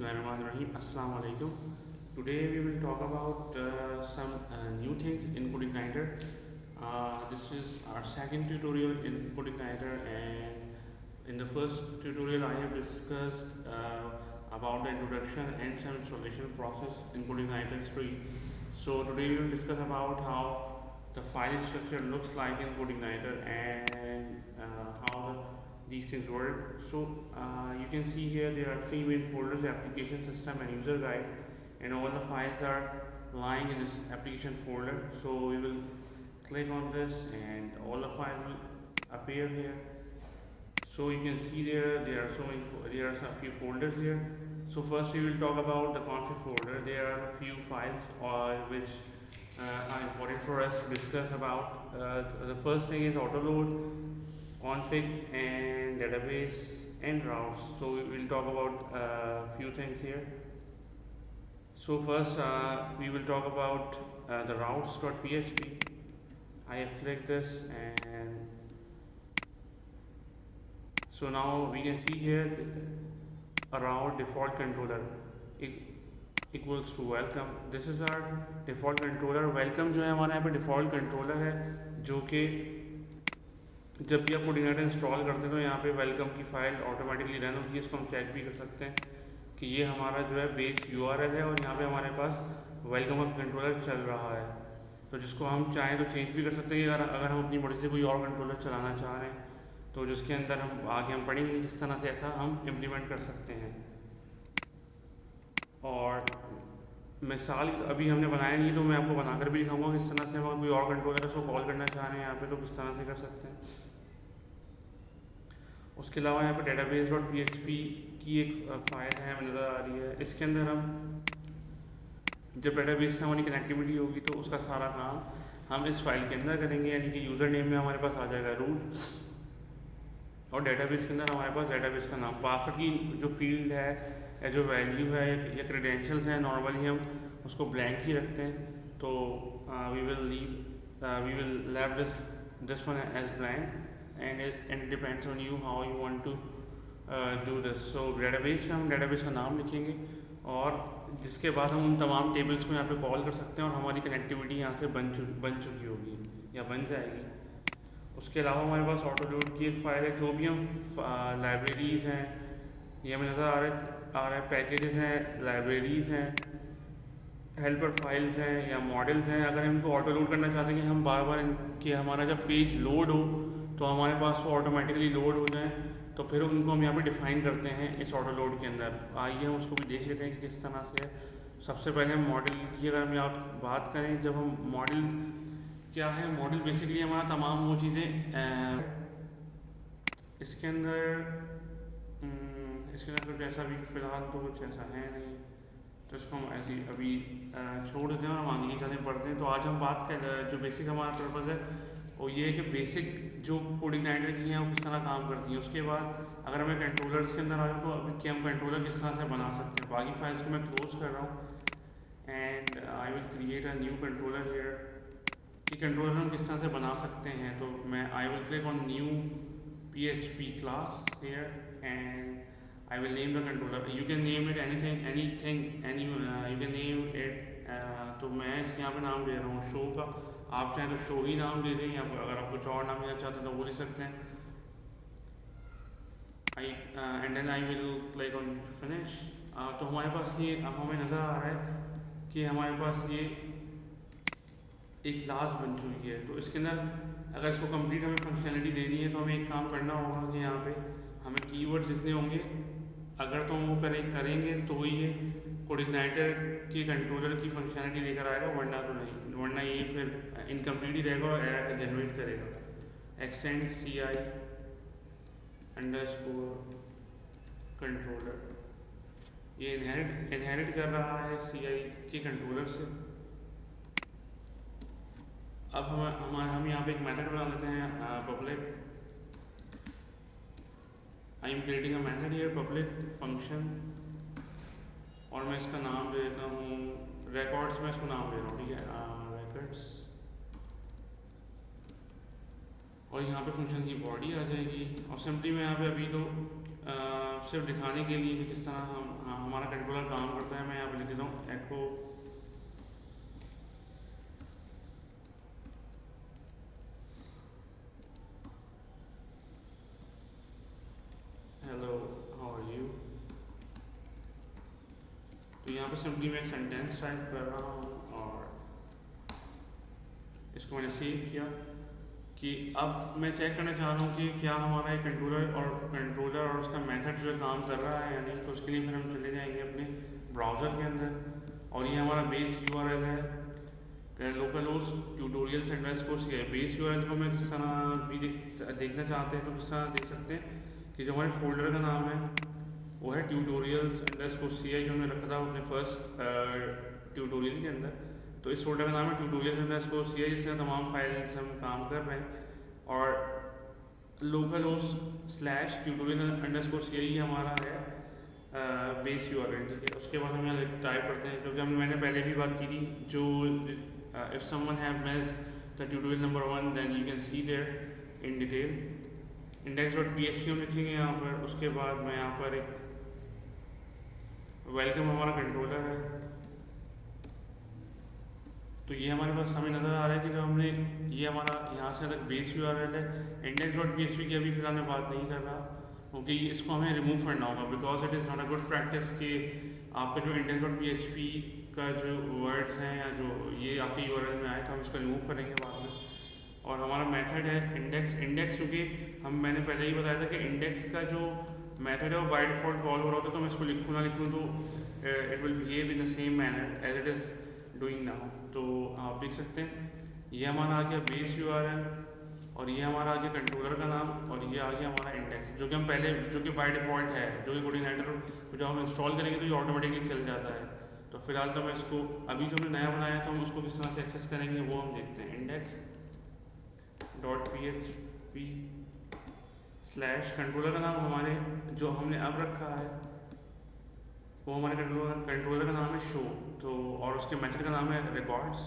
Bismillahirrahmanirrahim. Assalamu alaikum. Today we will talk about some new things in CodeIgniter. This is our second tutorial in CodeIgniter, and in the first tutorial I have discussed about the introduction and some installation process in CodeIgniter 3. So today we will discuss about how the file structure looks like in CodeIgniter and these things work. So you can see here there are three main folders: application, system and user guide, and all the files are lying in this application folder. So we will click on this and all the files will appear here. So you can see there are a few folders here. So first we will talk about the config folder. There are a few files which are important for us to discuss about. The first thing is autoload, config and database and routes. So we will talk about a few things here. So first we will talk about the routes.php. I have clicked this, and so now we can see here a route default controller equals to welcome. This is our default controller. welcome जो है हमारा यहाँ पे default controller है, जो कि जब भी आप CodeIgniter इंस्टॉल करते हैं तो यहाँ पे वेलकम की फाइल ऑटोमेटिकली रन होती है। इसको हम चेक भी कर सकते हैं कि ये हमारा जो है बेस URL है और यहाँ पे हमारे पास वेलकम का कंट्रोलर चल रहा है। तो जिसको हम चाहें तो चेंज भी कर सकते हैं। अगर हम अपनी मर्जी से कोई और कंट्रोलर चलाना चाह रहे हैं तो जिसके अंदर हम आगे पढ़ेंगे किस तरह से ऐसा हम इम्प्लीमेंट कर सकते हैं। और मिसाल अभी हमने बनाया नहीं तो मैं आपको बनाकर भी दिखाऊंगा किस तरह से हम कोई और कंट्रोलर उसको कॉल करना चाह रहे हैं यहाँ पे तो किस तरह से कर सकते हैं। उसके अलावा यहाँ पे database.php की एक फाइल है हमें नज़र आ रही है। इसके अंदर हम जब डेटाबेस से हमारी कनेक्टिविटी होगी तो उसका सारा काम हम इस फाइल के अंदर करेंगे, यानी कि यूज़र नेम में हमारे पास आ जाएगा रूट और डेटाबेस के अंदर हमारे पास डेटाबेस का नाम। पासवर्ड की जो फील्ड है या जो वैल्यू है या क्रेडेंशियल्स हैं, नॉर्मली हम उसको ब्लैंक ही रखते हैं। तो we will leave this one as blank and it depends on you how you want to do this. So database में हम डेटाबेस का नाम लिखेंगे और जिसके बाद हम उन तमाम टेबल्स को यहाँ पे कॉल कर सकते हैं और हमारी कनेक्टिविटी यहाँ से बन चुकी होगी या बन जाएगी। उसके अलावा हमारे पास ऑटोलोड की एक फ़ाइल है। जो भी हम लाइब्रेरीज़ हैं, ये हमें नज़र आ रहा है पैकेजेस हैं, लाइब्रेरीज़ हैं, हेल्पर फाइल्स हैं या मॉडल्स हैं। अगर हम इनको ऑटो लोड करना चाहते हैं कि हम बार बार कि हमारा जब पेज लोड हो तो हमारे पास वो ऑटोमेटिकली लोड हो जाए, तो फिर उनको हम यहाँ पे डिफ़ाइन करते हैं इस ऑटो लोड के अंदर। आइए हम उसको भी देख लेते हैं कि किस तरह से है। सबसे पहले हम मॉडल की अगर हम यहाँ बात करें, जब हम मॉडल क्या है, मॉडल बेसिकली हमारा तमाम वो चीज़ें इसके अंदर कुछ ऐसा भी फ़िलहाल तो कुछ ऐसा है नहीं, तो इसको हम ऐसे अभी छोड़ देते हैं और हम आगे चलते पढ़ते हैं। तो आज हम बात कर जो बेसिक हमारा पर्पज़ है वो ये है कि बेसिक जो CodeIgniter की हैं वो किस तरह काम करती हैं। उसके बाद अगर मैं कंट्रोलर्स के अंदर आया तो अभी कि हम कंट्रोलर किस तरह से बना सकते हैं। बाकी फाइल्स को मैं क्लोज कर रहा हूँ and I will create a new controller here कि कंट्रोलर हम किस तरह से बना सकते हैं। तो मैं आई will click on new PHP class here and I will name the controller. You can name it anything, you can name it. तो मैं इसके यहाँ पे नाम दे रहा हूँ शो का। आप चाहें तो शो ही नाम दे दें या अगर आप कुछ और नाम देना चाहते हैं तो वो ले सकते हैं। And then I will click on finish. तो हमारे पास ये अब हमें नज़र आ रहा है कि हमारे पास ये एक क्लास बन चुकी है। तो इसके अंदर अगर इसको कंप्लीट हमें फंक्शनलिटी देनी है तो हमें एक काम करना होगा कि यहाँ पे हमें कीवर्ड्स लिखने होंगे। अगर तो हम वो करेंगे तो ही ये CodeIgniter के कंट्रोलर की फंक्शनलिटी लेकर आएगा, वरना तो नहीं, वरना ये फिर इनकम्प्लीट ही रहेगा और एरर जनरेट करेगा। एक्सटेंड CI अंडरस्कोर कंट्रोलर, ये इनहेरिट कर रहा है CI के कंट्रोलर से। अब हम यहाँ पे एक मेथड बना लेते हैं public. I am creating a method here public function और मैं इसका नाम दे देता हूँ रिकॉर्ड्स। में इसको नाम दे रहा हूँ, ठीक है, रिकॉर्ड्स। और यहाँ पे फंक्शन की बॉडी आ जाएगी और सिंपली मैं यहाँ पे अभी तो सिर्फ दिखाने के लिए कि किस तरह हमारा controller echo hello how are you। तो यहाँ पे सिंपली मैं सेंटेंस टाइप कर रहा हूँ और इसको मैंने सेव किया कि अब मैं चेक करना चाह रहा हूँ कि क्या हमारा एक कंट्रोलर और उसका मेथड जो है काम कर रहा है या नहीं। तो उसके लिए फिर हम चले जाएंगे अपने ब्राउज़र के अंदर और ये हमारा बेस URL है localhost tutorials underscore CI। Base URL को मैं किस तरह भी देखना चाहते हैं तो किस तरह देख सकते हैं कि जो हमारे फोल्डर का नाम है वो है ट्यूटोरियल्स अंडरस्कोर CI जो हमने रखा था अपने फर्स्ट ट्यूटोरियल के अंदर। तो इस फोल्डर का नाम है ट्यूटोरियल्स अंडरस्कोर CI जिसके तमाम फाइल्स हम काम कर रहे हैं और लोकलहोस्ट / ट्यूटोरियल अंडरस्कोर CI हमारा है बेस URL। ठीक है, उसके बाद हम यहाँ टाइप करते हैं जो कि मैंने पहले भी बात की थी। जो if someone have missed the tutorial number 1 then you can see there in detail. index.php हम लिखेंगे यहाँ पर। उसके बाद मैं यहाँ पर एक वेलकम हमारा कंट्रोलर है तो ये हमारे पास हमें नज़र आ रहा है कि जो हमने ये हमारा यहाँ से तक बेस URL है। index.php की अभी फिलहाल मैं बात नहीं कर रहा क्योंकि इसको हमें रिमूव करना होगा because it is not a good practice कि आपका जो index.php का जो वर्ड्स हैं या जो ये आपके URL में आए तो हम इसको रिमूव करेंगे बाद में। और हमारा मेथड है इंडेक्स क्योंकि मैंने पहले ही बताया था कि इंडेक्स का जो मेथड है वो बाय डिफ़ॉल्ट कॉल हो रहा होता है। तो मैं इसको लिखूँ ना लिखूँ तो it will behave in the same manner as it is doing now. तो आप देख सकते हैं ये हमारा आ गया बेस URL और ये हमारा आ गया कंट्रोलर का नाम और ये आ गया हमारा इंडेक्स जो कि हम पहले जो कि बाय डिफ़ॉल्ट है जो कि कोऑर्डिनेटर को जब हम इंस्टॉल करेंगे तो ये ऑटोमेटिकली चल जाता है। तो फिलहाल तो मैं इसको अभी जो हमने नया बनाया तो हम उसको किस तरह से एक्सेस करेंगे वो हम देखते हैं। index.php / कंट्रोलर का नाम हमारे जो हमने अब रखा है वो हमारे कंट्रोलर का नाम है शो। तो और उसके मेथड का नाम है रिकॉर्ड्स।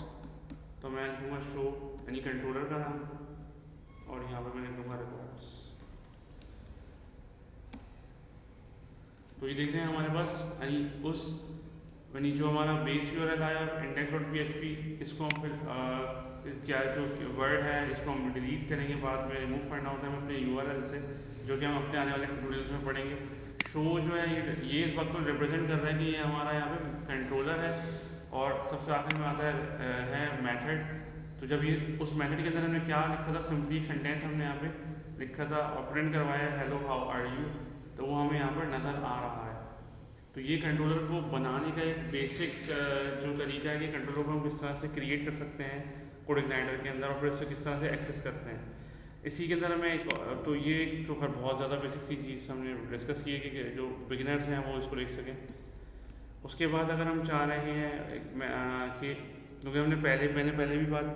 तो मैं लिखूँगा शो यानी कंट्रोलर का नाम और यहाँ पर मैं लिखूँगा रिकॉर्ड्स। तो ये देख रहे हैं हमारे पास यानी उस यानी जो हमारा बेस URL आया index.php इसको हम फिर क्या जो वर्ड है इसको हम डिलीट करेंगे बाद में रिमूव करना होता है अपने URL से जो कि हम अपने आने वाले ट्यूटोरियल्स में पढ़ेंगे। शो जो है ये इस बात को रिप्रेजेंट कर रहा है कि ये हमारा यहाँ पे कंट्रोलर है और सबसे आखिर में आता है मेथड। तो जब ये उस मेथड के अंदर हमने क्या लिखा था सिंपली सेंटेंस हमने यहाँ पे लिखा था और प्रिंट करवाया हेलो हाउ आर यू तो वो हमें यहाँ पर नज़र आ रहा है। तो ये कंट्रोलर को बनाने का एक बेसिक जो तरीका है कि कंट्रोलर को हम किस तरह से क्रिएट कर सकते हैं कोडिग्नाइटर के अंदर और फिर इससे किस तरह से एक्सेस करते हैं। इसी के अंदर हमें एक तो ये जो बहुत ज़्यादा बेसिक सी चीज़ हमने डिस्कस की है कि जो बिगिनर्स हैं वो इसको लिख सकें। उसके बाद अगर हम चाह रहे हैं कि क्योंकि मैंने पहले भी बात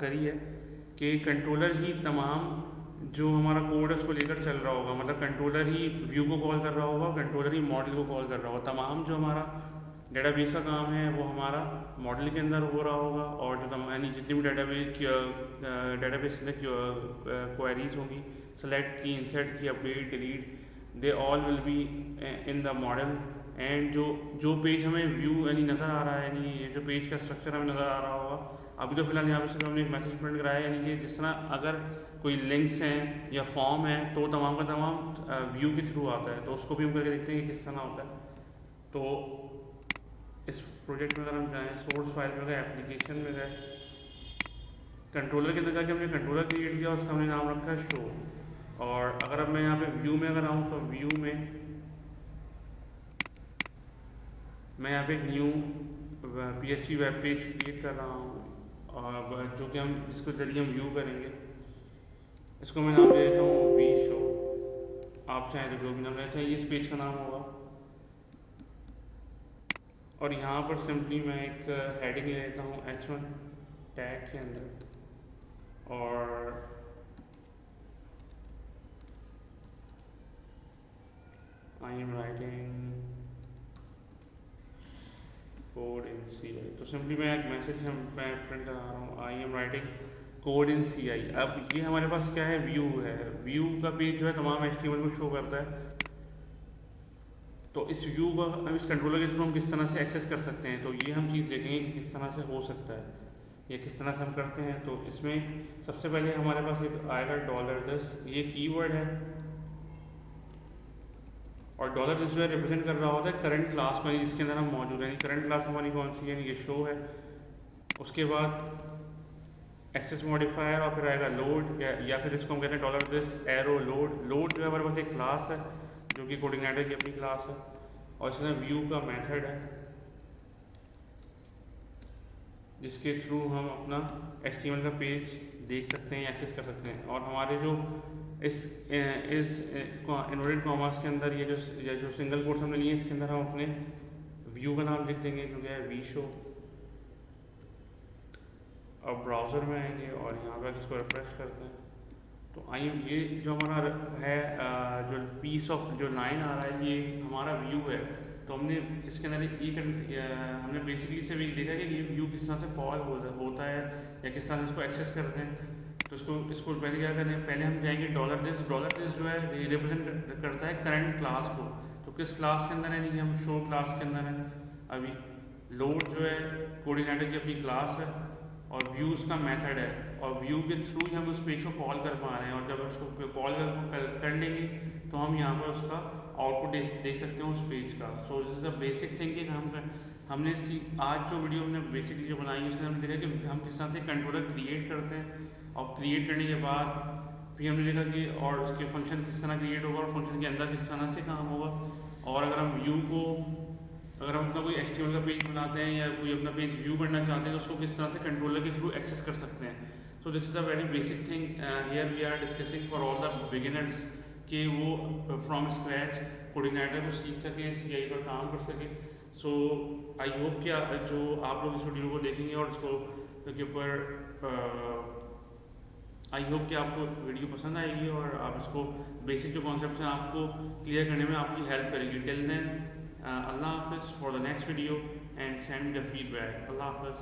करी है कि कंट्रोलर ही तमाम जो हमारा कोड है उसको लेकर चल रहा होगा। मतलब कंट्रोलर ही व्यू को कॉल कर रहा होगा, कंट्रोलर ही मॉडल को कॉल कर रहा होगा। तमाम जो हमारा डेटाबेस का काम है वो हमारा मॉडल के अंदर हो रहा होगा और जो यानी जितनी भी डेटाबेस के अंदर क्वेरीज होंगी सेलेक्ट की, इंसर्ट की, update, delete they all will be in the model. And जो पेज हमें व्यू यानी नज़र आ रहा है यानी ये जो पेज का स्ट्रक्चर हमें नज़र आ रहा होगा। अभी तो फिलहाल यहाँ पे सिर्फ हमने एक मैसेज प्रिंट कराया यानी कि जिस तरह अगर कोई लिंक्स हैं या फॉर्म है तो तमाम का तमाम व्यू के थ्रू आता है। तो उसको भी हम करके देखते हैं कि किस तरह होता है। तो इस प्रोजेक्ट में अगर हम जाएँ सोर्स फाइल में गए, एप्लीकेशन में गए, कंट्रोलर के अंदर जाके हमने कंट्रोलर क्रिएट किया उसका हमने नाम रखा है शो। और अगर अब मैं यहाँ पे व्यू में अगर आऊँ तो व्यू में मैं यहाँ पे एक new PHP web page create कर रहा हूँ और जो कि हम जिसको जरिए हम व्यू करेंगे इसको मैं नाम दे देता हूँ वी शो। आप चाहें तो जो भी नाम लेना चाहिए इस पेज का नाम होगा। और यहाँ पर सिंपली मैं एक हेडिंग ले लेता हूँ H1 टैग के अंदर और I am writing code in CI। तो सिंपली मैं एक मैसेज मैं प्रिंट करा रहा हूँ I am writing code in CI। अब ये हमारे पास क्या है व्यू है। व्यू का पेज जो है तमाम HTML को शो करता है तो इस व्यू का हम इस कंट्रोलर के थ्रू हम किस तरह से एक्सेस कर सकते हैं, तो ये हम चीज़ देखेंगे कि किस तरह से हो सकता है या किस तरह से हम करते हैं। तो इसमें सबसे पहले हमारे पास एक आएगा $10, ये कीवर्ड है, और $10 जो है रिप्रेजेंट कर रहा होता है करंट क्लास में जिसके अंदर हम मौजूद हैं। करंट क्लास हमारी कौन सी है, ये शो है। उसके बाद एक्सेस मॉडिफायर और फिर आएगा लोड, या फिर इसको हम कहते हैं $this एरो लोड। लोड जो है हमारे पास एक क्लास है जो कि कोऑर्डिनेटर की अपनी क्लास है, और इसके अंदर व्यू का मेथड है जिसके थ्रू हम अपना HTML का पेज देख सकते हैं, एक्सेस कर सकते हैं। और हमारे जो इस इन्वर्टेड कॉमास के अंदर ये जो सिंगल कोट्स हमने लिए इसके अंदर हम अपने व्यू का नाम लिख देंगे जो क्या है वी शो। अब ब्राउज़र में आएंगे और यहाँ पर इसको रिफ्रेश करते हैं तो आइए ये जो हमारा है जो पीस ऑफ जो लाइन आ रहा है ये हमारा व्यू है। तो हमने इसके अंदर हमने बेसिकली से भी देखा कि ये व्यू किस तरह से कॉल होता है या किस तरह से इसको एक्सेस करते हैं। तो इसको पहले क्या करें, पहले हम जाएंगे $this जो है रिप्रेजेंट करता है करंट क्लास को। तो किस क्लास के अंदर है, नहीं हम शो क्लास के अंदर है अभी। लोड जो है कोऑर्डिनेटर की अपनी क्लास है और व्यू उसका मेथड है, और व्यू के थ्रू ही हम उस पेज को कॉल कर पा रहे हैं। और जब उसको कॉल कर लेंगे तो हम यहाँ पर उसका आउटपुट देख सकते हैं उस पेज का। सो this is a basic thinking. हमने इसकी आज जो वीडियो हमने बेसिकली जो बनाई उसमें हमने देखा कि हम किस तरह से कंट्रोलर क्रिएट करते हैं, और क्रिएट करने के बाद फिर हमने देखा कि और उसके फंक्शन किस तरह क्रिएट होगा और फंक्शन के अंदर किस तरह से काम होगा। और अगर हम व्यू को अगर हम अपना कोई HTML का पेज बनाते हैं या कोई अपना पेज व्यू करना चाहते हैं तो उसको किस तरह से कंट्रोलर के थ्रू एक्सेस कर सकते हैं। So this is a very basic thing here we are discussing for all the beginners कि वो फ्रॉम स्क्रैच कोऑर्डिनेटर को सीख सकें, CI पर काम कर सकें। सो आई होप कि जो आप लोग इस वीडियो को देखेंगे और इसको के ऊपर आई होप कि आपको वीडियो पसंद आएगी और आप इसको बेसिक जो कॉन्सेप्ट्स हैं आपको क्लियर करने में आपकी हेल्प करेगी। Till then Allah Hafiz for the next video and send me the feedback. Allah Hafiz.